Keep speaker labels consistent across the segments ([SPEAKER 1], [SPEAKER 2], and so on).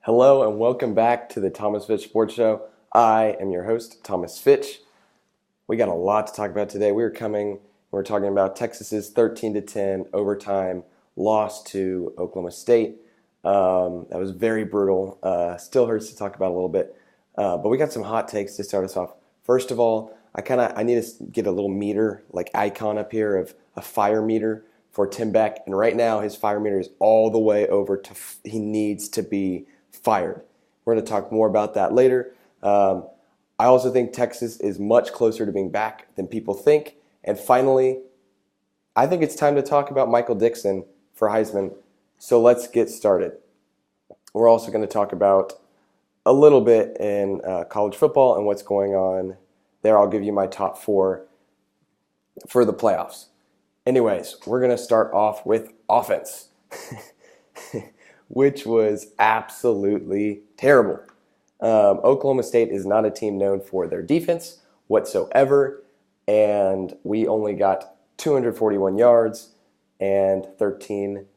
[SPEAKER 1] Hello and welcome back to the Thomas Fitch Sports Show. I am your host, Thomas Fitch. We got a lot to talk about today. We're talking about Texas's 13-10 overtime loss to Oklahoma State. That was very brutal. Still hurts to talk about a little bit. But we got some hot takes to start us off. First of all, I need to get a little meter, like icon up here of a fire meter for Tim Beck. And right now his fire meter is all the way over to, he needs to be fired. We're going to talk more about that later. I also think Texas is much closer to being back than people think. And finally, I think it's time to talk about Michael Dickson for Heisman. So let's get started. We're also going to talk about a little bit in college football and what's going on there. I'll give you my top four for the playoffs. Anyways, we're going to start off with offense. Which was absolutely terrible. Oklahoma State is not a team known for their defense whatsoever, and we only got 241 yards and 10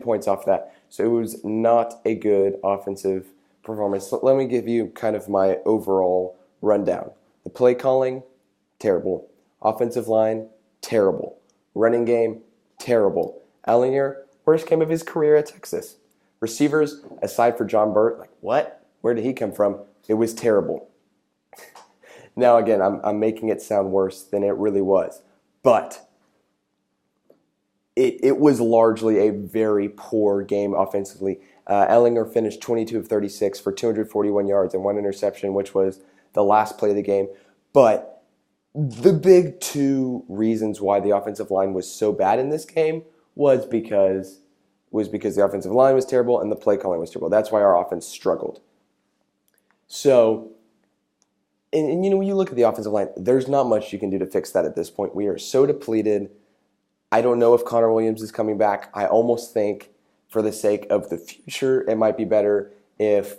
[SPEAKER 1] points off that. So it was not a good offensive performance. Let me give you kind of my overall rundown. The play calling, terrible. Offensive line, terrible. Running game, terrible. Ellinger, worst game of his career at Texas. Receivers, aside for John Burt, like what? Where did he come from? It was terrible. Now again, I'm making it sound worse than it really was. But it was largely a very poor game offensively. Ellinger finished 22 of 36 for 241 yards and one interception, which was the last play of the game. But the big two reasons why the offensive line was so bad in this game was because the offensive line was terrible and the play calling was terrible. That's why our offense struggled. So, and when you look at the offensive line, there's not much you can do to fix that at this point. We are so depleted. I don't know if Connor Williams is coming back. I almost think for the sake of the future, it might be better if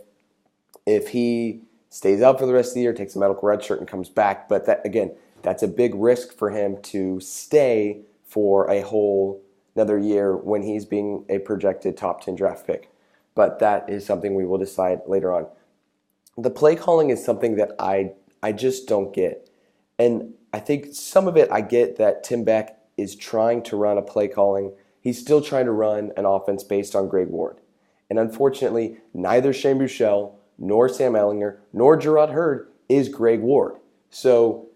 [SPEAKER 1] he stays out for the rest of the year, takes a medical red shirt and comes back. But that, again, that's a big risk for him to stay for a whole another year when he's being a projected top 10 draft pick. But that is something we will decide later on. The play calling is something that I just don't get. And I think some of it I get that Tim Beck is trying to run a play calling. He's still trying to run an offense based on Greg Ward. And unfortunately, neither Shane Buechele, nor Sam Ellinger, nor Gerard Hurd is Greg Ward. So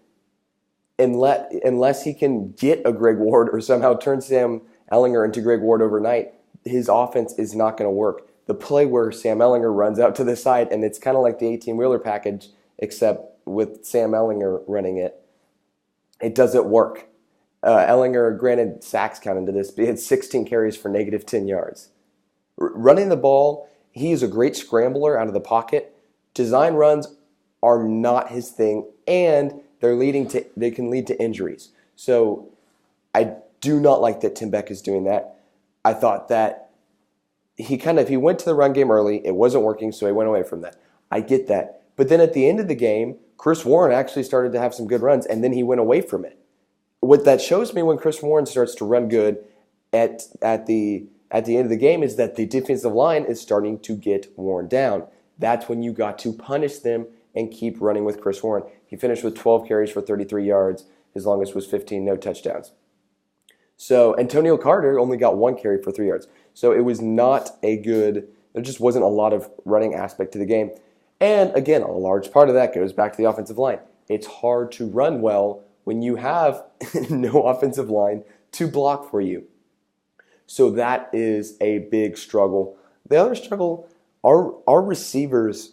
[SPEAKER 1] unless he can get a Greg Ward or somehow turn Sam Ellinger into Greg Ward overnight, his offense is not going to work. The play where Sam Ellinger runs out to the side, and it's kind of like the 18-wheeler package, except with Sam Ellinger running it, it doesn't work. Ellinger, granted, sacks count into this, but he had 16 carries for negative 10 yards. Running the ball, he is a great scrambler out of the pocket. Design runs are not his thing, and they can lead to injuries. So I do not like that Tim Beck is doing that. I thought that he went to the run game early. It wasn't working, so he went away from that. I get that. But then at the end of the game, Chris Warren actually started to have some good runs, and then he went away from it. What that shows me when Chris Warren starts to run good at the end of the game is that the defensive line is starting to get worn down. That's when you got to punish them and keep running with Chris Warren. He finished with 12 carries for 33 yards. His longest was 15, no touchdowns. So Antonio Carter only got 1 carry for 3 yards. So it was not there just wasn't a lot of running aspect to the game. And again, a large part of that goes back to the offensive line. It's hard to run well when you have no offensive line to block for you. So that is a big struggle. The other struggle, our receivers,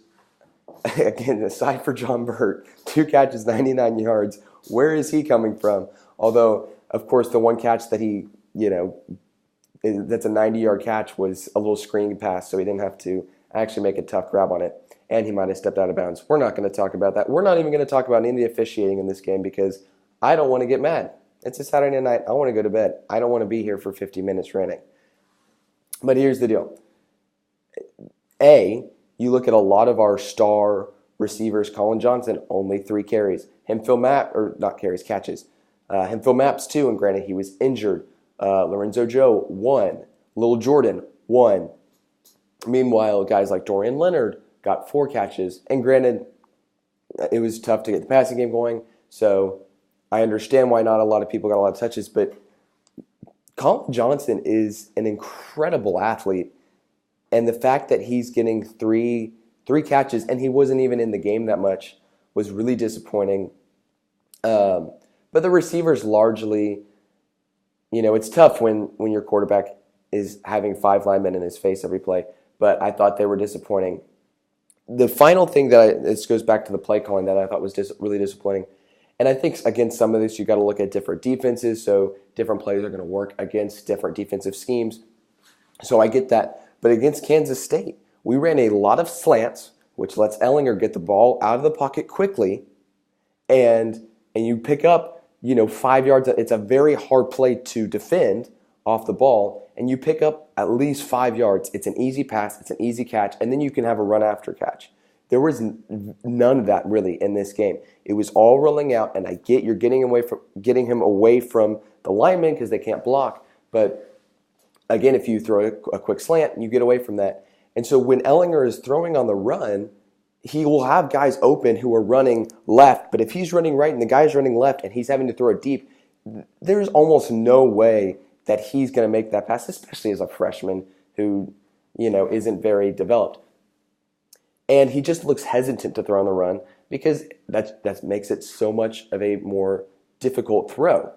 [SPEAKER 1] again, aside for John Burt, 2 catches, 99 yards. Where is he coming from? Although, of course, the one catch that that's a 90-yard catch was a little screen pass, so he didn't have to actually make a tough grab on it. And he might have stepped out of bounds. We're not going to talk about that. We're not even going to talk about any of the officiating in this game because I don't want to get mad. It's a Saturday night. I want to go to bed. I don't want to be here for 50 minutes ranting. But here's the deal. You look at a lot of our star receivers. Colin Johnson, only 3 carries. Catches. Hemphil Mapps, 2, and granted, he was injured. Lorenzo Joe, 1. Lil Jordan, 1. Meanwhile, guys like Dorian Leonard got 4 catches. And granted, it was tough to get the passing game going, so I understand why not a lot of people got a lot of touches, but Colin Johnson is an incredible athlete, and the fact that he's getting three catches and he wasn't even in the game that much was really disappointing. But the receivers largely, it's tough when your quarterback is having 5 linemen in his face every play, but I thought they were disappointing. The final thing this goes back to the play calling that I thought was really disappointing. And I think against some of this, you got to look at different defenses. So different plays are going to work against different defensive schemes. So I get that. But against Kansas State, we ran a lot of slants, which lets Ehlinger get the ball out of the pocket quickly. And you pick up, 5 yards. It's a very hard play to defend off the ball. And you pick up at least 5 yards. It's an easy pass. It's an easy catch. And then you can have a run after catch. There was none of that really in this game. It was all rolling out, and I get you're getting him away from the linemen because they can't block. But again, if you throw a quick slant, you get away from that. And so when Ehlinger is throwing on the run, he will have guys open who are running left. But if he's running right and the guy's running left and he's having to throw it deep, there's almost no way that he's going to make that pass, especially as a freshman who isn't very developed. And he just looks hesitant to throw on the run because that makes it so much of a more difficult throw.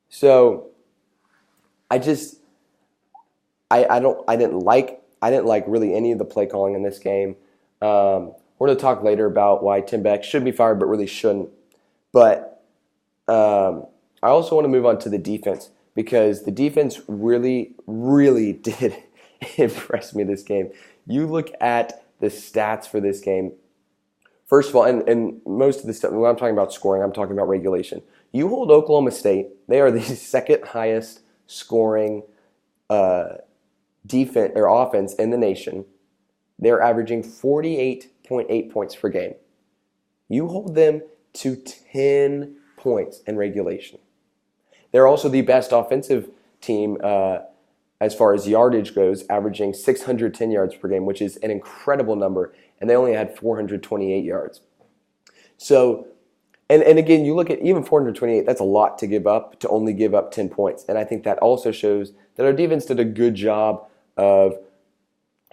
[SPEAKER 1] So I didn't like really any of the play calling in this game. We're going to talk later about why Tim Beck should be fired but really shouldn't. But I also want to move on to the defense because the defense really, really did impress me this game. You look at the stats for this game. First of all, and most of the stuff, when I'm talking about scoring, I'm talking about regulation. You hold Oklahoma State, they are the second highest scoring defense or offense in the nation. They're averaging 48.8 points per game. You hold them to 10 points in regulation. They're also the best offensive team as far as yardage goes, averaging 610 yards per game, which is an incredible number, and they only had 428 yards. So, and again, you look at even 428, that's a lot to give up, to only give up 10 points. And I think that also shows that our defense did a good job of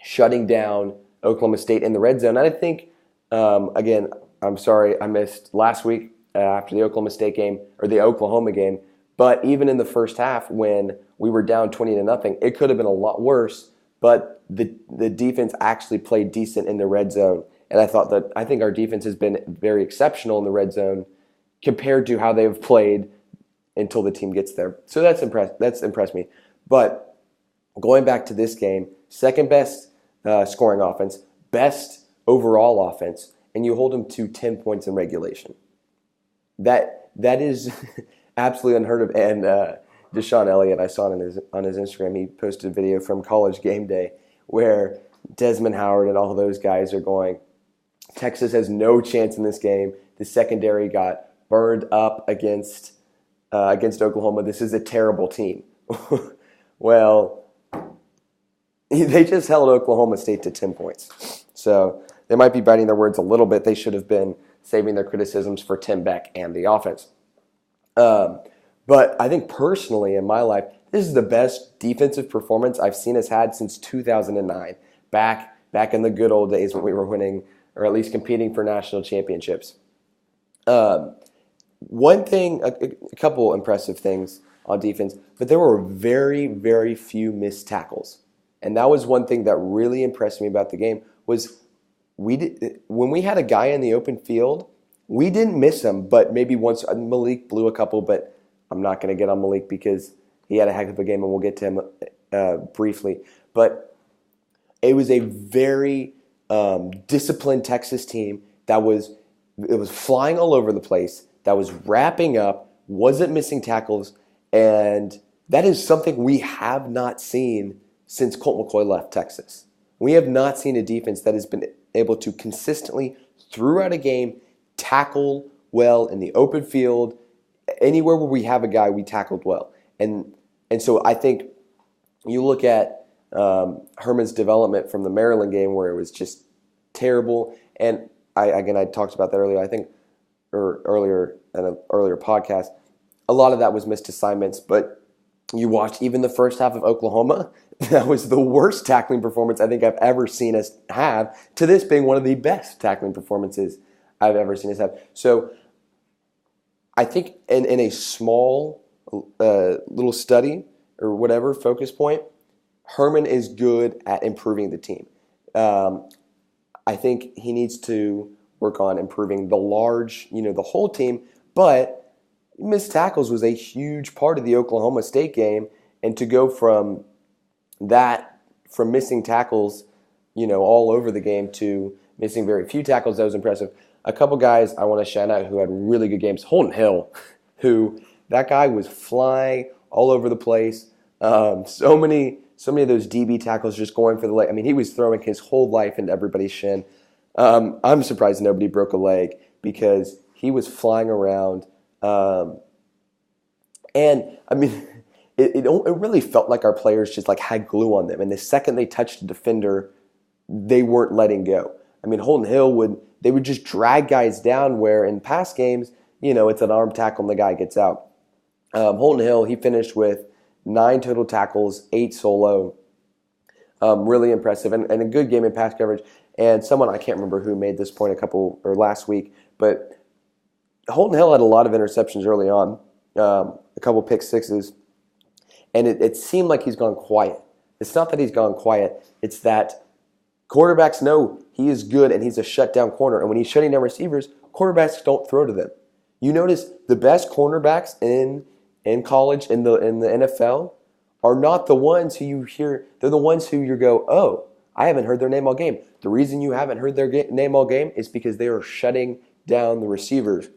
[SPEAKER 1] shutting down Oklahoma State in the red zone. And I think, again, I'm sorry I missed last week after the Oklahoma State game, or the Oklahoma game, but even in the first half when we were down 20-0, it could have been a lot worse, but the defense actually played decent in the red zone. And I think our defense has been very exceptional in the red zone compared to how they've played until the team gets there. So that's impressed me. But going back to this game, second best scoring offense, best overall offense, and you hold them to 10 points in regulation. That is absolutely unheard of. And Deshaun Elliott, I saw it on his Instagram. He posted a video from College Game Day where Desmond Howard and all of those guys are going, Texas has no chance in this game. The secondary got burned up against Oklahoma. This is a terrible team. Well, they just held Oklahoma State to 10 points. So they might be biting their words a little bit. They should have been saving their criticisms for Tim Beck and the offense. But I think personally in my life, this is the best defensive performance I've seen us had since 2009, back in the good old days when we were winning or at least competing for national championships. One thing, a couple impressive things on defense, but there were very, very few missed tackles. And that was one thing that really impressed me about the game was when we had a guy in the open field, we didn't miss him, but maybe once Malik blew a couple, but I'm not going to get on Malik because he had a heck of a game, and we'll get to him briefly. But it was a very disciplined Texas team that was flying all over the place, that was wrapping up, wasn't missing tackles, and that is something we have not seen since Colt McCoy left Texas. We have not seen a defense that has been able to consistently, throughout a game, tackle well in the open field. Anywhere where we have a guy, we tackled well. And so I think you look at Herman's development from the Maryland game where it was just terrible. And I talked about that earlier, I think, or earlier in an earlier podcast. A lot of that was missed assignments, but you watched even the first half of Oklahoma. That was the worst tackling performance I think I've ever seen us have, to this being one of the best tackling performances I've ever seen us have. So I think in a small little study or whatever focus point, Herman is good at improving the team. I think he needs to work on improving the whole team, but missed tackles was a huge part of the Oklahoma State game, and to go from missing tackles, all over the game to missing very few tackles, that was impressive. A couple guys I want to shout out who had really good games. Holton Hill, that guy was flying all over the place. So many of those DB tackles just going for the leg. I mean, he was throwing his whole life into everybody's shin. I'm surprised nobody broke a leg because he was flying around. And I mean, it really felt like our players just like had glue on them. And the second they touched a defender, they weren't letting go. I mean, Holton Hill would just drag guys down where in past games, it's an arm tackle and the guy gets out. Holton Hill, he finished with 9 total tackles, 8 solo. Really impressive and a good game in pass coverage. And someone, I can't remember who made this point last week, but Holton Hill had a lot of interceptions early on, a couple pick sixes, and it seemed like he's gone quiet. It's not that he's gone quiet. It's that quarterbacks know he is good and he's a shutdown corner. And when he's shutting down receivers, quarterbacks don't throw to them. You notice the best cornerbacks in college, in the NFL, are not the ones who you hear. They're the ones who you go, oh, I haven't heard their name all game. The reason you haven't heard their name all game is because they are shutting down the receivers.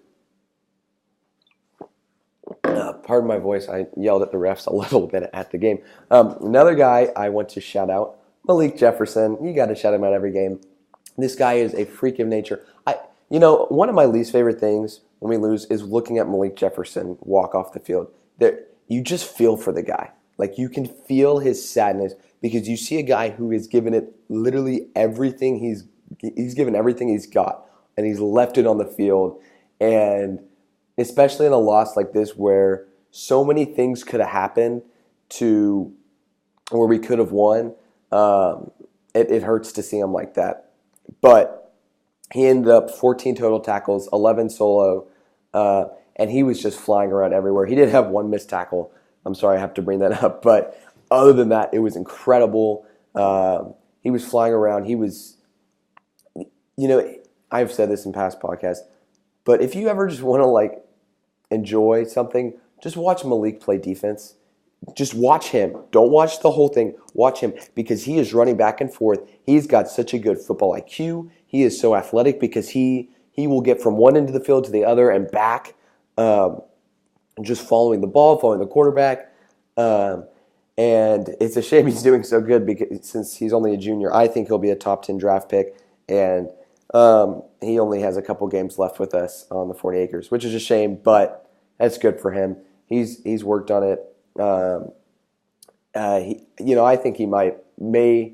[SPEAKER 1] Pardon my voice. I yelled at the refs a little bit at the game. Another guy I want to shout out, Malik Jefferson. You got to shout him out every game. This guy is a freak of nature. One of my least favorite things when we lose is looking at Malik Jefferson walk off the field. You just feel for the guy. Like, you can feel his sadness because you see a guy who has given it literally everything. He's given everything he's got, and he's left it on the field. And especially in a loss like this where so many things could have happened to where we could have won, it hurts to see him like that. But he ended up 14 total tackles, 11 solo, and he was just flying around everywhere. He did have one missed tackle. I'm sorry I have to bring that up. But other than that, it was incredible. He was flying around. He was, I've said this in past podcasts, but if you ever just want to enjoy something, just watch Malik play defense. Just watch him. Don't watch the whole thing. Watch him because he is running back and forth. He's got such a good football IQ. He is so athletic because he will get from one end of the field to the other and back, just following the ball, following the quarterback. And it's a shame he's doing so good because since he's only a junior. I think he'll be a top 10 draft pick, and he only has a couple games left with us on the 40 acres, which is a shame, but that's good for him. He's worked on it. I think he may.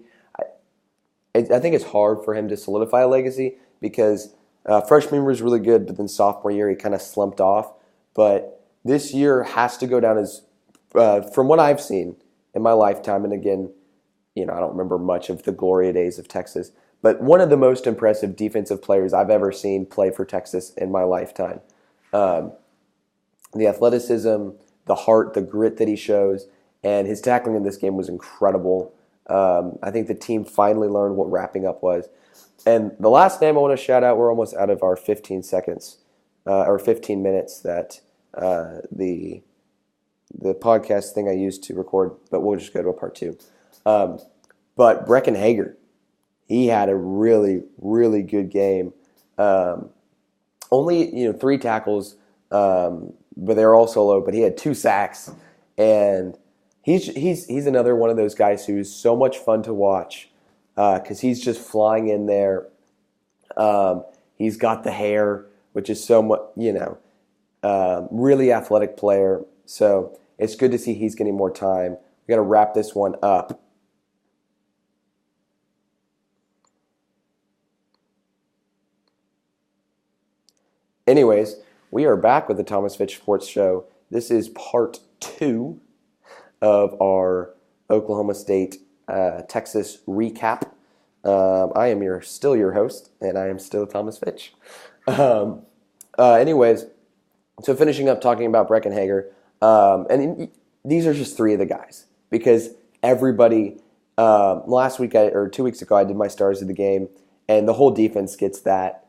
[SPEAKER 1] I think it's hard for him to solidify a legacy because freshman year was really good, but then sophomore year he kind of slumped off. But this year has to go down as, from what I've seen in my lifetime, and again, I don't remember much of the Gloria days of Texas, but one of the most impressive defensive players I've ever seen play for Texas in my lifetime. The athleticism, the heart, the grit that he shows, and his tackling in this game was incredible. I think the team finally learned what wrapping up was. And the last name I want to shout out, we're almost out of our 15 seconds, or 15 minutes that the podcast thing I used to record, but we'll just go to a part 2. But Brecken Hager, he had a really, really good game. Only 3 tackles, but they were all solo. But he had 2 sacks, and he's another one of those guys who's so much fun to watch because he's just flying in there. He's got the hair, which is so much, really athletic player. So it's good to see he's getting more time. We got to wrap this one up. Anyways, we are back with the Thomas Fitch Sports Show. This is part 2 of our Oklahoma State Texas recap. I am still your host, and I am still Thomas Fitch. Anyways, so finishing up talking about Breckenhager, these are just 3 of the guys because everybody. Last week or 2 weeks ago, I did my stars of the game, and the whole defense gets that.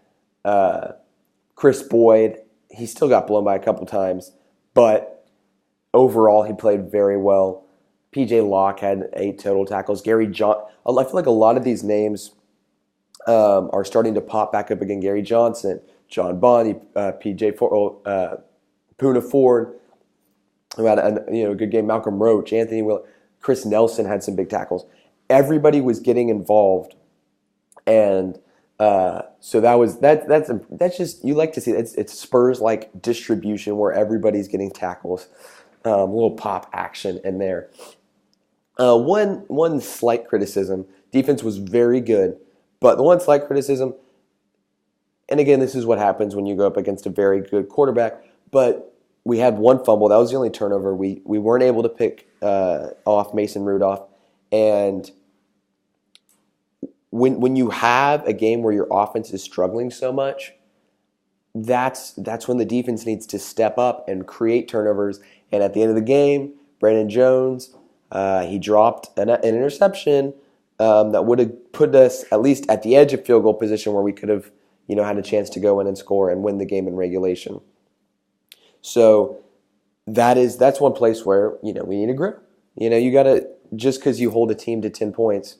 [SPEAKER 1] Chris Boyd, he still got blown by a couple times, but overall he played very well. P.J. Locke had 8 total tackles. Gary John, I feel like a lot of these names are starting to pop back up again. Gary Johnson, John Bonney, P.J. Poona Ford, who had a good game. Malcolm Roach, Anthony Will, Chris Nelson had some big tackles. Everybody was getting involved, and so that's just you like to see. It's Spurs like distribution where everybody's getting tackles, a little pop action in there. One slight criticism: defense was very good, but the one slight criticism, and again, this is what happens when you go up against a very good quarterback. But we had one fumble. That was the only turnover. We weren't able to pick off Mason Rudolph, and when you have a game where your offense is struggling so much, that's when the defense needs to step up and create turnovers. And at the end of the game, Brandon Jones, he dropped an interception that would have put us at least at the edge of field goal position where we could have had a chance to go in and score and win the game in regulation. So that's one place where we need to grow. You got to, just because you hold a team to 10 points,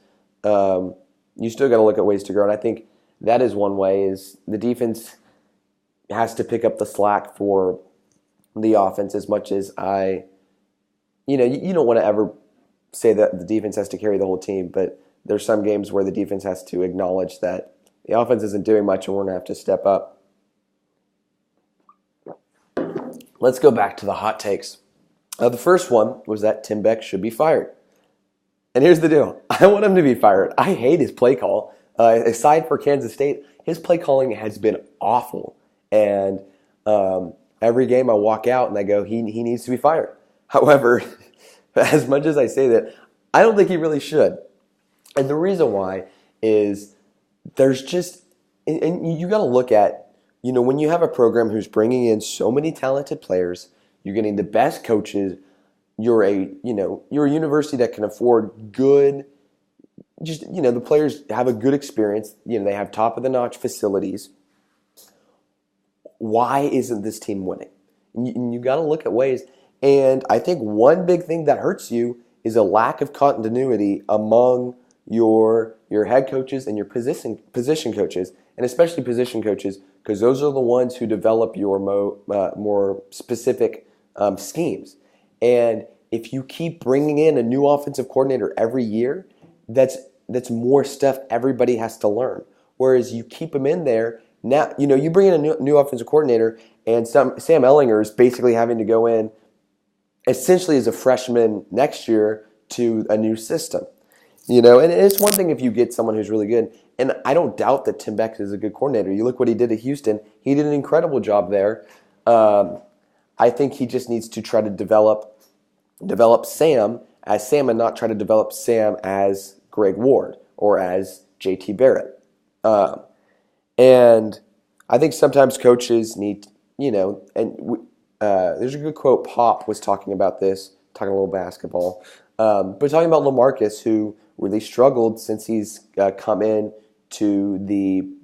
[SPEAKER 1] you still got to look at ways to grow. And I think that is one way, is the defense has to pick up the slack for the offense as much as you don't want to ever say that the defense has to carry the whole team, but there's some games where the defense has to acknowledge that the offense isn't doing much and we're going to have to step up. Let's go back to the hot takes. The first one was that Tim Beck should be fired. And here's the deal. I want him to be fired. I hate his play call. Aside for Kansas State, his play calling has been awful. And every game I walk out and I go, he needs to be fired. However, as much as I say that, I don't think he really should. And the reason why is there's just, and you got to look at, when you have a program who's bringing in so many talented players, you're getting the best coaches, you're a university that can afford good, the players have a good experience, they have top of the notch facilities. Why isn't this team winning? And you got to look at ways. And I think one big thing that hurts you is a lack of continuity among your head coaches and your position coaches, and especially position coaches, because those are the ones who develop your more specific schemes. And if you keep bringing in a new offensive coordinator every year, that's more stuff everybody has to learn. Whereas you keep them in there, now you bring in a new offensive coordinator, and Sam Ehlinger is basically having to go in essentially as a freshman next year to a new system. And it's one thing if you get someone who's really good. And I don't doubt that Tim Beck is a good coordinator. You look what he did at Houston. He did an incredible job there. I think he just needs to try to develop Sam as Sam and not try to develop Sam as Greg Ward or as J.T. Barrett. And I think sometimes coaches need, there's a good quote. Pop was talking about this, talking a little basketball, but talking about LaMarcus, who really struggled since he's come and joined the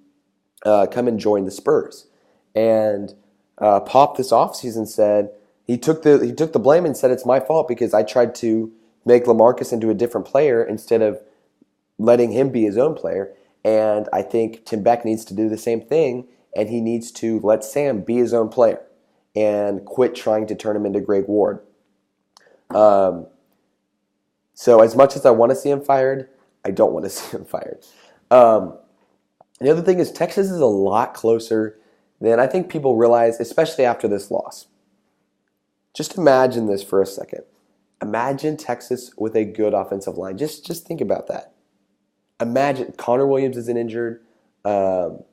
[SPEAKER 1] Spurs. And Pop this offseason said he took the blame and said it's my fault because I tried to make LaMarcus into a different player instead of letting him be his own player. And I think Tim Beck needs to do the same thing, and he needs to let Sam be his own player and quit trying to turn him into Greg Ward. So as much as I want to see him fired, I don't want to see him fired. The other thing is Texas is a lot closer than I think people realize, especially after this loss. Just imagine this for a second. Imagine Texas with a good offensive line. Just think about that. Imagine Connor Williams isn't injured. No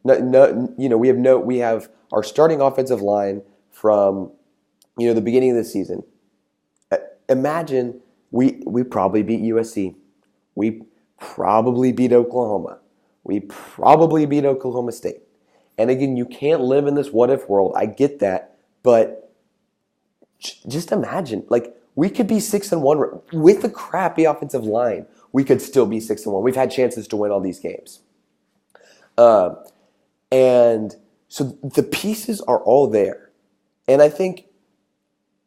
[SPEAKER 1] We have our starting offensive line from the beginning of the season. Imagine we probably beat USC. We probably beat Oklahoma. We probably beat Oklahoma State. And again, you can't live in this what-if world. I get that. But just imagine, we could be 6-1 with a crappy offensive line. We could still be 6-1. We've had chances to win all these games. And so the pieces are all there. And I think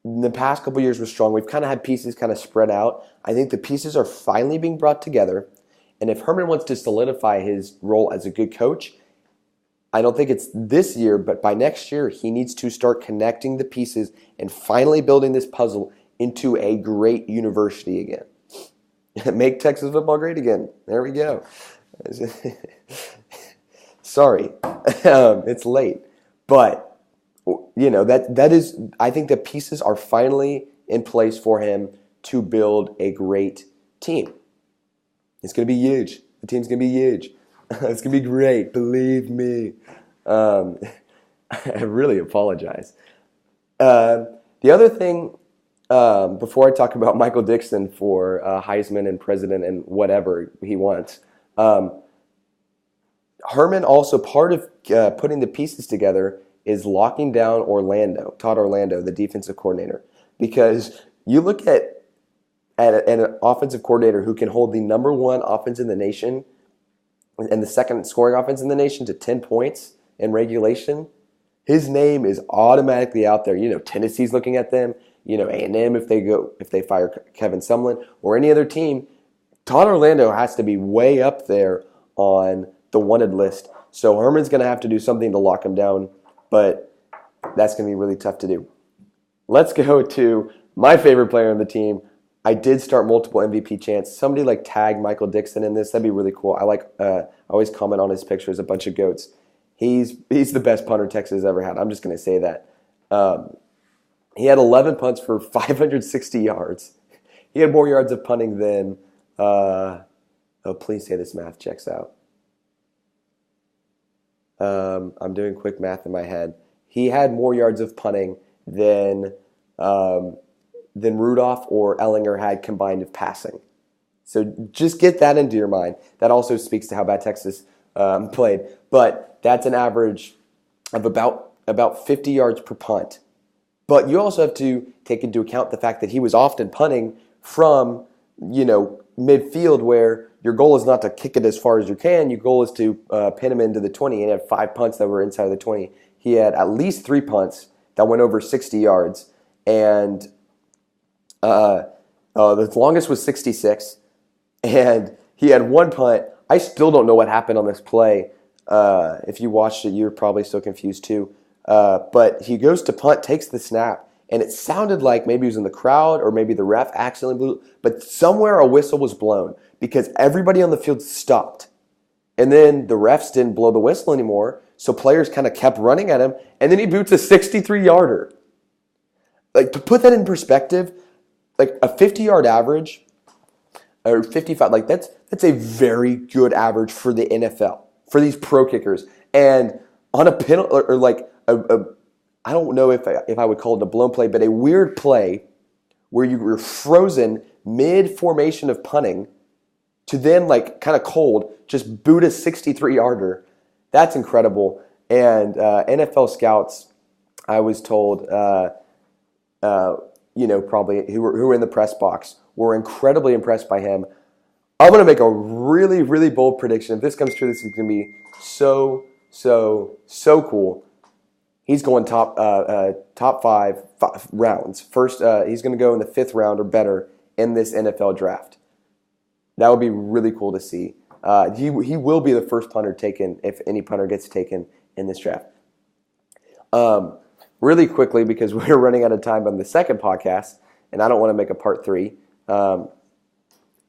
[SPEAKER 1] in the past couple of years we're strong. We've kind of had pieces kind of spread out. I think the pieces are finally being brought together. And if Herman wants to solidify his role as a good coach, I don't think it's this year, but by next year, he needs to start connecting the pieces and finally building this puzzle into a great university again. Make Texas football great again. There we go. Sorry, it's late. But, that is, I think the pieces are finally in place for him to build a great team. It's going to be huge. The team's going to be huge. It's going to be great. Believe me. I really apologize. The other thing, before I talk about Michael Dickson for Heisman and president and whatever he wants, Herman also, part of putting the pieces together is locking down Todd Orlando, the defensive coordinator. Because you look at an offensive coordinator who can hold the number one offense in the nation and the second scoring offense in the nation to 10 points in regulation, his name is automatically out there. Tennessee's looking at them. A&M if they fire Kevin Sumlin or any other team. Todd Orlando has to be way up there on the wanted list. So Herman's going to have to do something to lock him down, but that's going to be really tough to do. Let's go to my favorite player on the team. I did start multiple MVP chants. Somebody tag Michael Dickson in this. That'd be really cool. I always comment on his pictures, a bunch of goats. He's the best punter Texas has ever had. I'm just going to say that. He had 11 punts for 560 yards. He had more yards of punting than, please say this math checks out. I'm doing quick math in my head. He had more yards of punting than Rudolph or Ellinger had combined of passing. So just get that into your mind. That also speaks to how bad Texas played. But that's an average of about 50 yards per punt. But you also have to take into account the fact that he was often punting from, midfield, where your goal is not to kick it as far as you can. Your goal is to pin him into the 20. And he had 5 punts that were inside of the 20. He had at least 3 punts that went over 60 yards. And the longest was 66. And he had 1 punt. I still don't know what happened on this play. If you watched it, you're probably still confused too. But he goes to punt, takes the snap, and it sounded like maybe he was in the crowd or maybe the ref accidentally blew, but somewhere a whistle was blown because everybody on the field stopped. And then the refs didn't blow the whistle anymore, so players kind of kept running at him, and then he boots a 63-yarder. To put that in perspective, a 50-yard average or 55, that's a very good average for the NFL, for these pro kickers. And on a penalty, or I don't know if I would call it a blown play, but a weird play where you were frozen mid-formation of punting to then, kind of cold, just boot a 63-yarder. That's incredible. And NFL scouts, I was told, probably who were in the press box, were incredibly impressed by him. I'm going to make a really, really bold prediction. If this comes true, this is going to be so cool. He's going top 5 rounds. First, he's going to go in the 5th round or better in this NFL draft. That would be really cool to see. He will be the first punter taken if any punter gets taken in this draft. Really quickly, because we're running out of time on the second podcast, and I don't want to make a part 3.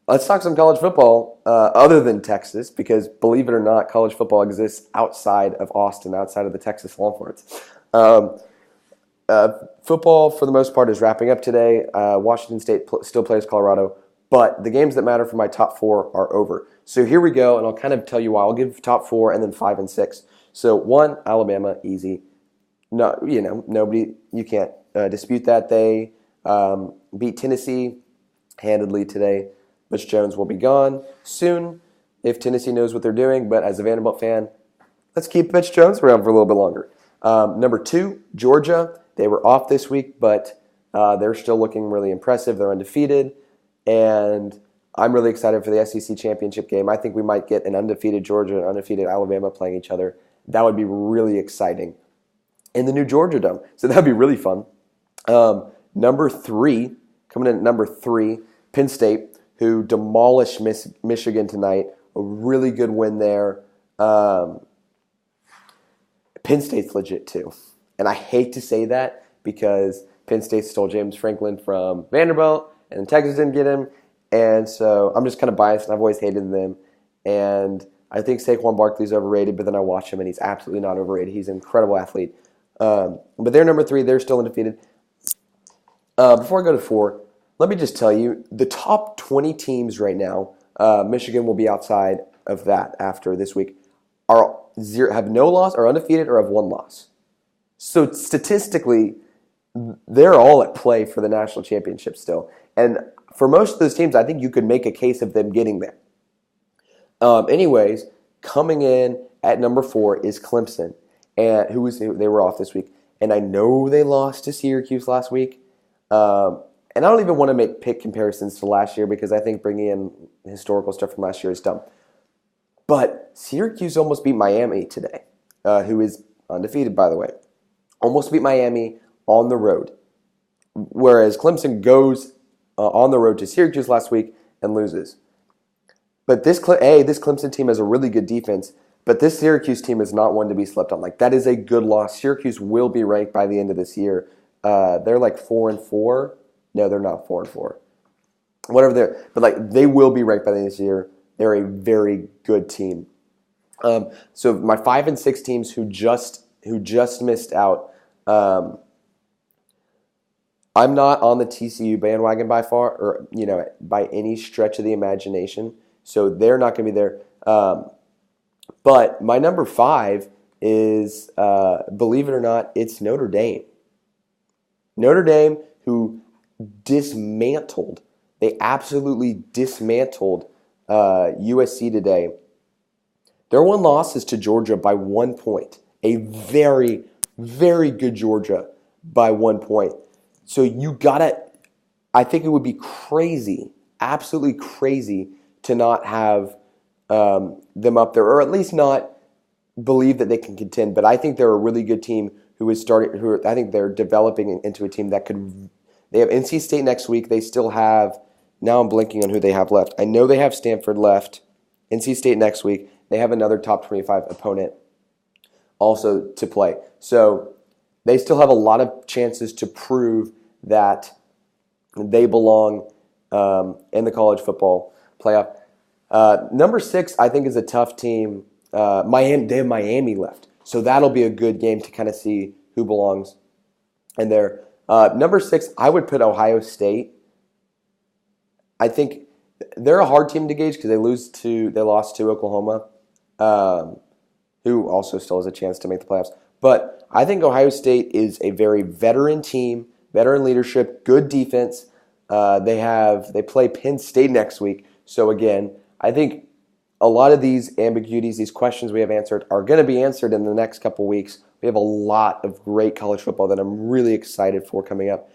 [SPEAKER 1] Let's talk some college football other than Texas, because believe it or not, college football exists outside of Austin, outside of the Texas Longhorns. Football, for the most part, is wrapping up today. Washington State still plays Colorado, but the games that matter for my top 4 are over. So here we go, and I'll kind of tell you why. I'll give top 4 and then 5 and 6. So 1, Alabama, easy. No, nobody, you can't dispute that. They beat Tennessee handedly today. Butch Jones will be gone soon if Tennessee knows what they're doing. But as a Vanderbilt fan, let's keep Fitch Jones around for a little bit longer. Number 2, Georgia. They were off this week, but they're still looking really impressive. They're undefeated, and I'm really excited for the SEC championship game. I think we might get an undefeated Georgia and undefeated Alabama playing each other. That would be really exciting in the new Georgia Dome. So that would be really fun. Number 3, coming in at number 3, Penn State, who demolished Michigan tonight. A really good win there. Penn State's legit too. And I hate to say that because Penn State stole James Franklin from Vanderbilt and Texas didn't get him. And so I'm just kind of biased and I've always hated them. And I think Saquon Barkley's overrated, but then I watch him and he's absolutely not overrated. He's an incredible athlete. But they're number 3. They're still undefeated. Before I go to 4, let me just tell you, the top 20 teams right now, Michigan will be outside of that after this week, have no loss, are undefeated, or have 1 loss. So statistically, they're all at play for the national championship still. And for most of those teams, I think you could make a case of them getting there. Anyways, coming in at number 4 is Clemson, and they were off this week. And I know they lost to Syracuse last week. And I don't even want to pick comparisons to last year because I think bringing in historical stuff from last year is dumb. But Syracuse almost beat Miami today, who is undefeated, by the way. Almost beat Miami on the road. Whereas Clemson goes on the road to Syracuse last week and loses. But this Clemson team has a really good defense, but this Syracuse team is not one to be slept on. Like, that is a good loss. Syracuse will be ranked by the end of this year. They're like 4-4. No, they're not 4-4. Whatever they're, but like they will be ranked by the end of this year. They're a very good team. So my 5 and 6 teams who just missed out. I'm not on the TCU bandwagon by far, or by any stretch of the imagination. So they're not going to be there. But my number 5 is, believe it or not, it's Notre Dame. Notre Dame, who they absolutely dismantled USC today. Their 1 loss is to Georgia by 1 point. A very, very good Georgia by 1 point. So I think it would be crazy, absolutely crazy, to not have them up there, or at least not believe that they can contend. But I think they're a really good team I think they're developing into a team that could. They have NC State next week. They still have. Now I'm blanking on who they have left. I know they have Stanford left. NC State next week. They have another top 25 opponent also to play. So they still have a lot of chances to prove that they belong in the college football playoff. Number 6, I think, is a tough team. They have Miami left. So that'll be a good game to kind of see who belongs in there. Number 6, I would put Ohio State. I think they're a hard team to gauge because they lost to Oklahoma, who also still has a chance to make the playoffs. But I think Ohio State is a very veteran team, veteran leadership, good defense. They play Penn State next week. So again, I think a lot of these ambiguities, these questions we have answered, are going to be answered in the next couple weeks. We have a lot of great college football that I'm really excited for coming up.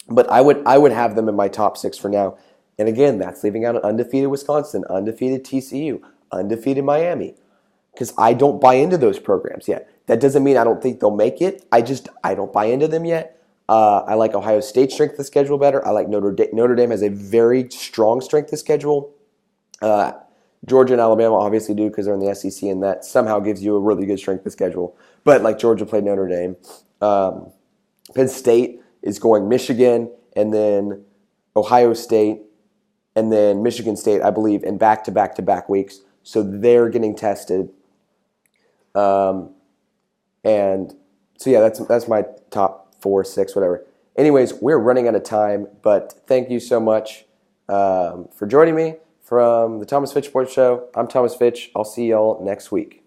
[SPEAKER 1] But I would have them in my top 6 for now. And again, that's leaving out an undefeated Wisconsin, undefeated TCU, undefeated Miami, because I don't buy into those programs yet. That doesn't mean I don't think they'll make it. I don't buy into them yet. I like Ohio State's strength of schedule better. I like Notre Dame. Notre Dame has a very strong strength of schedule. Georgia and Alabama obviously do because they're in the SEC, and that somehow gives you a really good strength of schedule. But like Georgia played Notre Dame. Penn State is going Michigan, and then Ohio State, and then Michigan State, I believe, in back-to-back-to-back weeks. So they're getting tested. And so, yeah, that's my top 4, 6, whatever. Anyways, we're running out of time, but thank you so much for joining me from the Thomas Fitch Sports Show. I'm Thomas Fitch. I'll see y'all next week.